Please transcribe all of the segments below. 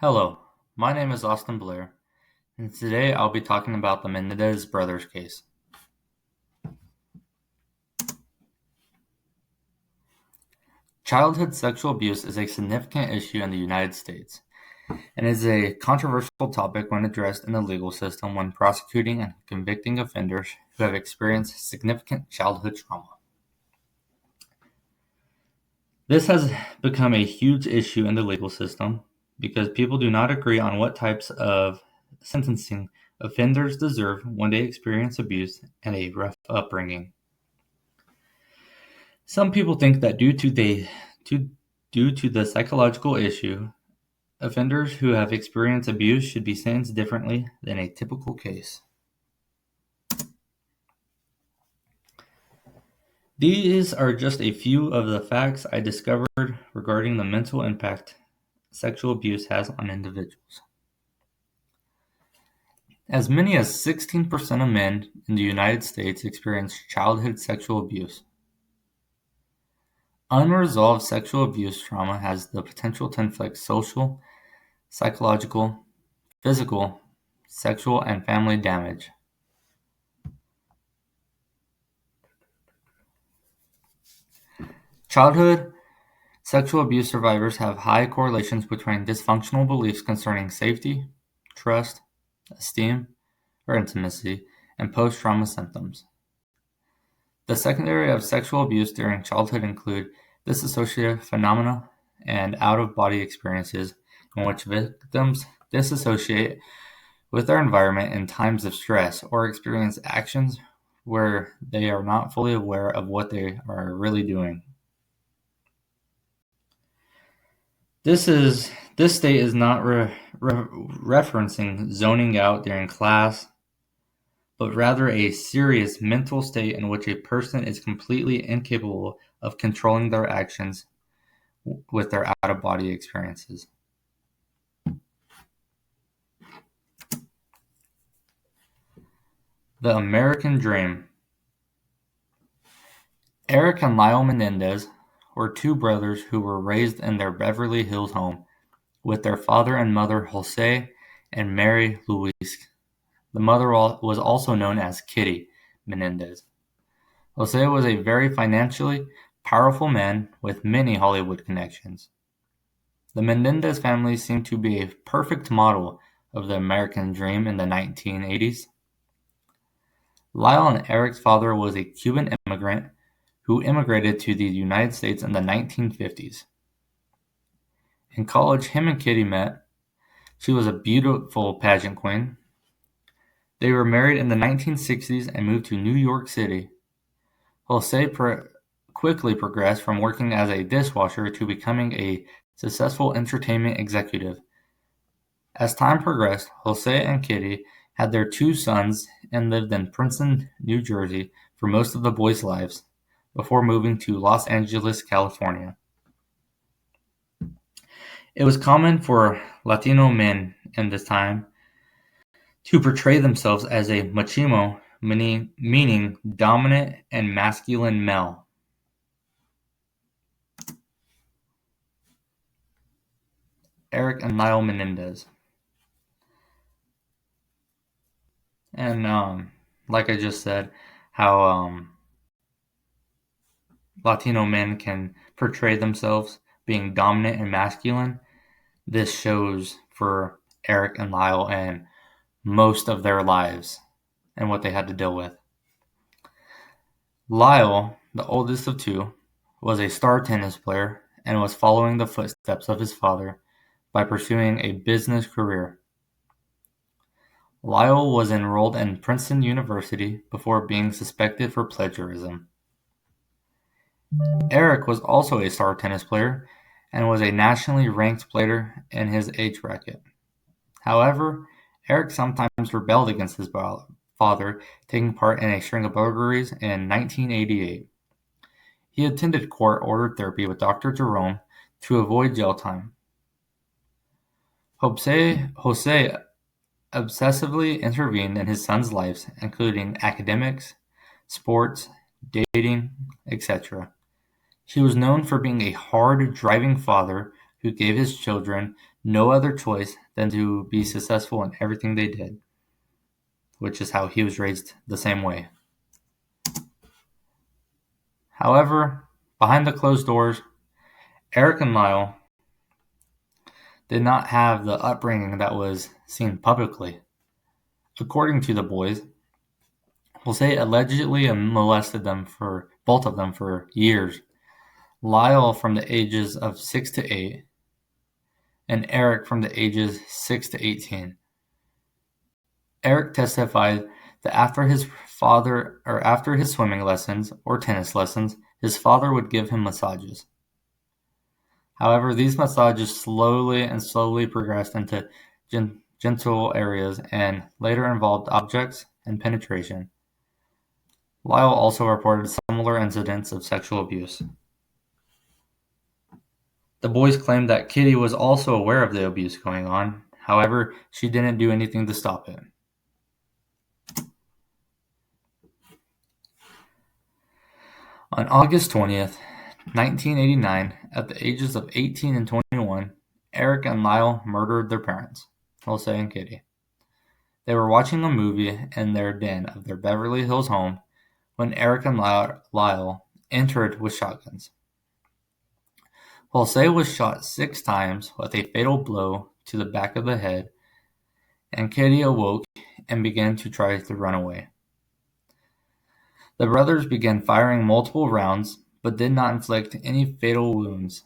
Hello, my name is Austin Blair, and today I'll be talking about the Menendez brothers case. Childhood sexual abuse is a significant issue in the United States and is a controversial topic when addressed in the legal system when prosecuting and convicting offenders who have experienced significant childhood trauma. This has become a huge issue in the legal system because people do not agree on what types of sentencing offenders deserve when they experience abuse and a rough upbringing. Some people think that due to the psychological issue, offenders who have experienced abuse should be sentenced differently than a typical case. These are just a few of the facts I discovered regarding the mental impact sexual abuse has on individuals. As many as 16% of men in the United States experience childhood sexual abuse. Unresolved sexual abuse trauma has the potential to inflict social, psychological, physical, sexual, and family damage. Childhood sexual abuse survivors have high correlations between dysfunctional beliefs concerning safety, trust, esteem, or intimacy, and post-trauma symptoms. The secondary of sexual abuse during childhood include dissociative phenomena and out-of-body experiences in which victims disassociate with their environment in times of stress or experience actions where they are not fully aware of what they are really doing. This state is not referencing zoning out during class, but rather a serious mental state in which a person is completely incapable of controlling their actions with their out-of-body experiences. The American Dream. Eric and Lyle Menendez were two brothers who were raised in their Beverly Hills home with their father and mother Jose and Mary Louise. The mother was also known as Kitty Menendez. Jose was a very financially powerful man with many Hollywood connections. The Menendez family seemed to be a perfect model of the American dream in the 1980s. Lyle and Eric's father was a Cuban immigrant who immigrated to the United States in the 1950s. In college, him and Kitty met. She was a beautiful pageant queen. They were married in the 1960s and moved to New York City. Jose quickly progressed from working as a dishwasher to becoming a successful entertainment executive. As time progressed, Jose and Kitty had their two sons and lived in Princeton, New Jersey for most of the boys' lives before moving to Los Angeles, California. It was common for Latino men in this time to portray themselves as a machismo, meaning dominant and masculine male. Eric and Lyle Menendez. And like I just said, how Latino men can portray themselves being dominant and masculine. This shows for Eric and Lyle and most of their lives and what they had to deal with. Lyle, the oldest of two, was a star tennis player and was following the footsteps of his father by pursuing a business career. Lyle was enrolled in Princeton University before being suspected for plagiarism. Eric was also a star tennis player and was a nationally ranked player in his age bracket. However, Eric sometimes rebelled against his father, taking part in a string of burglaries in 1988. He attended court-ordered therapy with Dr. Jerome to avoid jail time. Jose obsessively intervened in his sons' lives, including academics, sports, dating, etc. He was known for being a hard, driving father who gave his children no other choice than to be successful in everything they did, which is how he was raised the same way. However, behind the closed doors, Eric and Lyle did not have the upbringing that was seen publicly. According to the boys, Jose allegedly molested both of them for years. Lyle from the ages of 6 to 8, and Eric from the ages 6 to 18. Eric testified that after his swimming lessons or tennis lessons, his father would give him massages. However, these massages slowly progressed into gentle areas and later involved objects and penetration. Lyle also reported similar incidents of sexual abuse. The boys claimed that Kitty was also aware of the abuse going on. However, she didn't do anything to stop it. On August 20th, 1989, at the ages of 18 and 21, Eric and Lyle murdered their parents, Jose and Kitty. They were watching a movie in their den of their Beverly Hills home when Eric and Lyle entered with shotguns. Jose was shot 6 times with a fatal blow to the back of the head, and Kitty awoke and began to try to run away. The brothers began firing multiple rounds, but did not inflict any fatal wounds.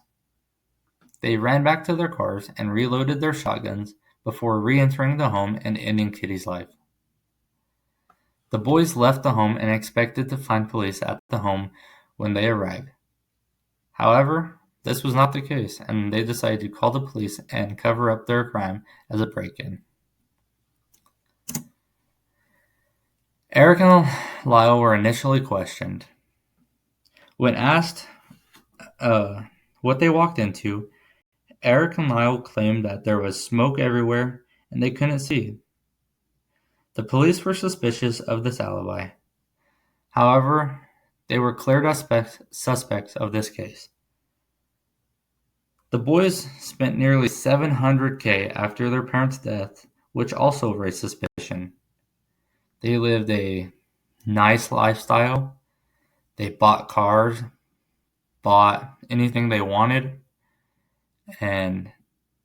They ran back to their cars and reloaded their shotguns before re-entering the home and ending Kitty's life. The boys left the home and expected to find police at the home when they arrived. However, this was not the case, and they decided to call the police and cover up their crime as a break-in. Eric and Lyle were initially questioned. When asked what they walked into, Eric and Lyle claimed that there was smoke everywhere and they couldn't see. The police were suspicious of this alibi. However, they were cleared as suspects of this case. The boys spent nearly $700K after their parents' death, which also raised suspicion. They lived a nice lifestyle. They bought cars, bought anything they wanted, and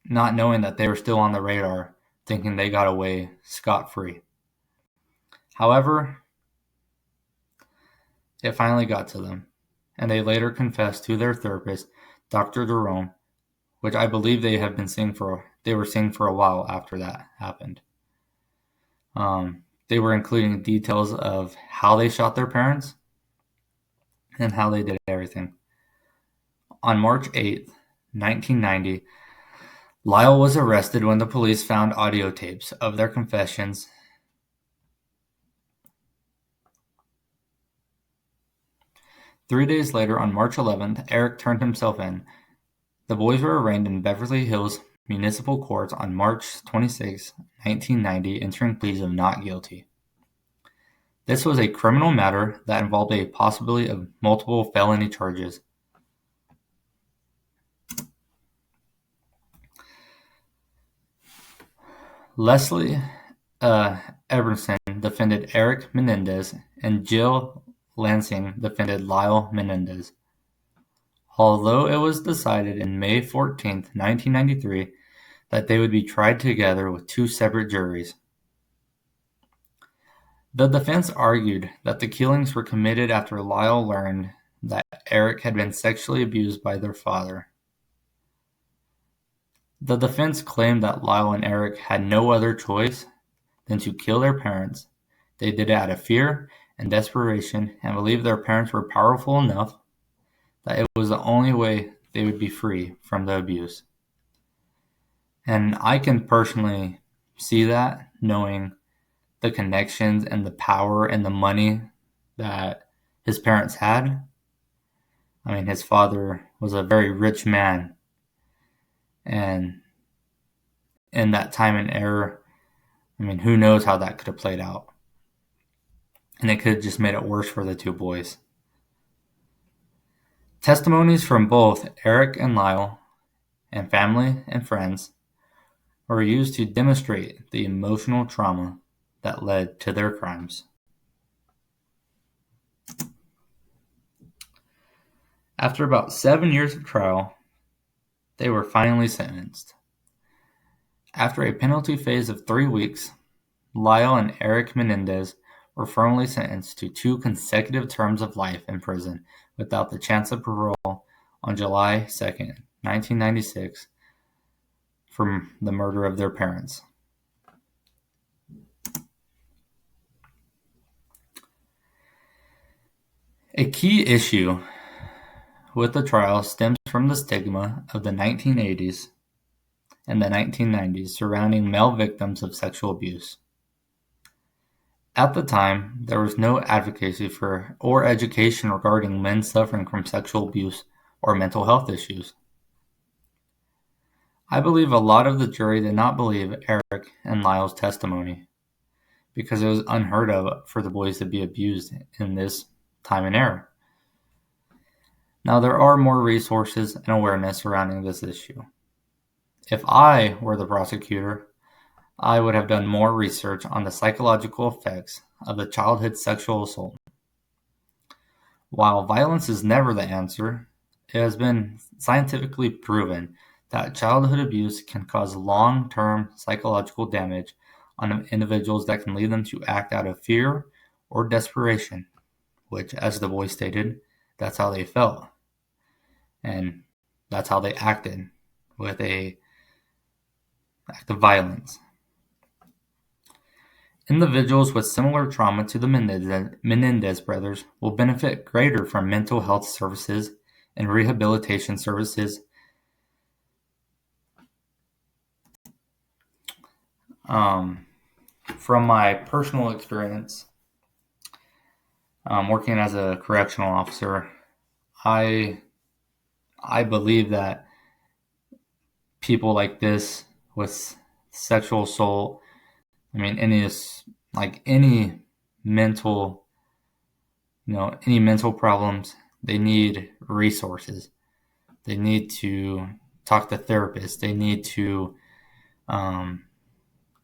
not knowing that they were still on the radar, thinking they got away scot-free. However, it finally got to them, and they later confessed to their therapist, Dr. Jerome, which I believe they were seeing for a while after that happened. They were including details of how they shot their parents and how they did everything. On March 8th, 1990, Lyle was arrested when the police found audio tapes of their confessions. Three days later, on March 11th, Eric turned himself in. The boys were arraigned in Beverly Hills Municipal Court on March 26, 1990, entering pleas of not guilty. This was a criminal matter that involved a possibility of multiple felony charges. Leslie Eberson defended Eric Menendez, and Jill Lansing defended Lyle Menendez. Although it was decided in May 14, 1993, that they would be tried together with 2 separate juries. The defense argued that the killings were committed after Lyle learned that Eric had been sexually abused by their father. The defense claimed that Lyle and Eric had no other choice than to kill their parents. They did it out of fear and desperation and believed their parents were powerful enough that it was the only way they would be free from the abuse. And I can personally see that, knowing the connections and the power and the money that his parents had. I mean, his father was a very rich man, and in that time and era, I mean, who knows how that could have played out. And it could have just made it worse for the 2 boys. Testimonies from both Eric and Lyle and family and friends were used to demonstrate the emotional trauma that led to their crimes. After about 7 years of trial, they were finally sentenced. After a penalty phase of 3 weeks, Lyle and Eric Menendez were firmly sentenced to 2 consecutive terms of life in prison without the chance of parole on July 2nd, 1996, for the murder of their parents. A key issue with the trial stems from the stigma of the 1980s and the 1990s surrounding male victims of sexual abuse. At the time, there was no advocacy for or education regarding men suffering from sexual abuse or mental health issues. I believe a lot of the jury did not believe Eric and Lyle's testimony because it was unheard of for the boys to be abused in this time and era. Now, there are more resources and awareness surrounding this issue. If I were the prosecutor, I would have done more research on the psychological effects of the childhood sexual assault. While violence is never the answer, it has been scientifically proven that childhood abuse can cause long-term psychological damage on individuals that can lead them to act out of fear or desperation, which, as the boy stated, that's how they felt. And that's how they acted, with an act of violence. Individuals with similar trauma to the Menendez brothers will benefit greater from mental health services and rehabilitation services. From my personal experience, working as a correctional officer, I believe that people like this with sexual assault, any mental, any mental problems, they need resources. They need to talk to therapists. They need to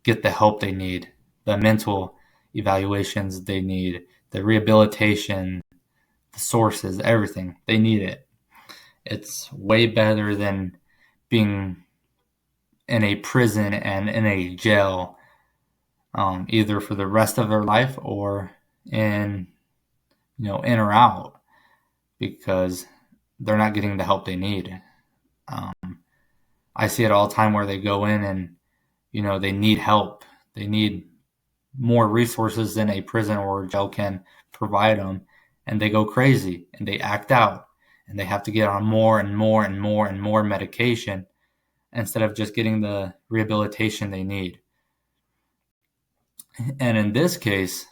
get the help they need, the mental evaluations they need, the rehabilitation, the sources, everything. They need it. It's way better than being in a prison and in a jail, either for the rest of their life or in or out, because they're not getting the help they need. I see it all the time where they go in and, they need help. They need more resources than a prison or a jail can provide them. And they go crazy and they act out and they have to get on more and more and more and more medication instead of just getting the rehabilitation they need. And in this case,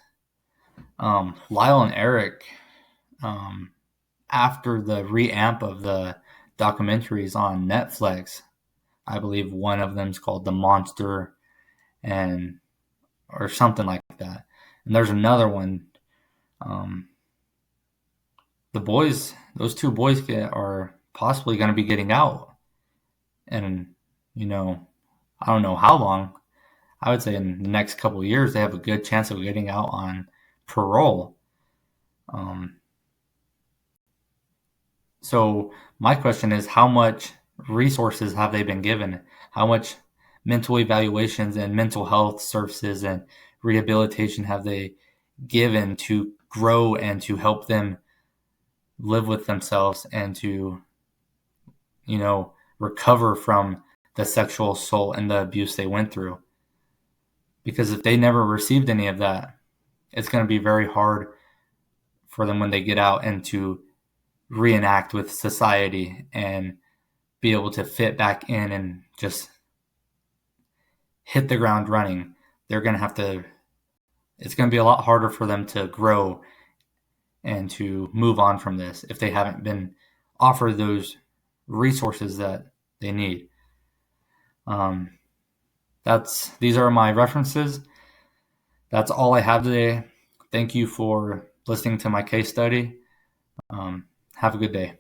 Lyle and Eric, after the reamp of the documentaries on Netflix, I believe one of them is called The Monster or something like that. And there's another one. Those 2 boys are possibly going to be getting out. And, I don't know how long. I would say in the next couple of years, they have a good chance of getting out on parole. So my question is, how much resources have they been given? How much mental evaluations and mental health services and rehabilitation have they given to grow and to help them live with themselves and to, recover from the sexual assault and the abuse they went through? Because if they never received any of that, it's going to be very hard for them when they get out and to reenact with society and be able to fit back in and just hit the ground running. It's going to be a lot harder for them to grow and to move on from this if they haven't been offered those resources that they need. These are my references. That's all I have today. Thank you for listening to my case study. Have a good day.